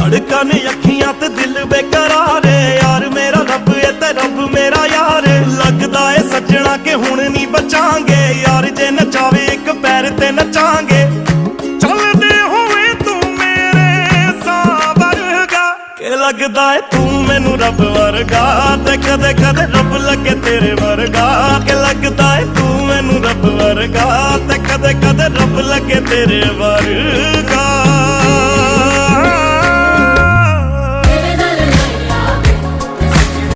ਧੜਕਣ ਅੱਖੀਆਂ ਤੇ ਦਿਲ ਬੇਕਰਾਰ ਯਾਰ ਮੇਰਾ ਰੱਬ ਏ ਤੇ ਰੱਬ ਮੇਰਾ ਯਾਰ ਲੱਗਦਾ ਏ ਸੱਜਣਾ ਕਿ ਹੁਣ ਨਹੀਂ ਬਚਾਂਗੇ ਯਾਰ ਜੇ ਨਚਾਵੇ ਇੱਕ ਪੈਰ ਤੇ ਨਚਾਂਗੇ ਚੱਲਦੇ ਹੋਏ ਤੂੰ ਮੇਰੇ ਸਾਹ ਵਰਗਾ ਕਿ ਲੱਗਦਾ ਏ ਤੂੰ ਮੈਨੂੰ ਰੱਬ ਵਰਗਾ ਤੇ ਕਦੇ ਕਦੇ ਰੱਬ ਲੱਗੇ ਤੇਰੇ ਵਰਗਾ ਕਿ ਲੱਗਦਾ ਏ ਤੂੰ ਮੈਨੂੰ ਰੱਬ ਵਰਗਾ ਤੇ ਕਦੇ ਕਦੇ ਰੱਬ ਲੱਗੇ ਤੇਰੇ ਵਰਗਾ।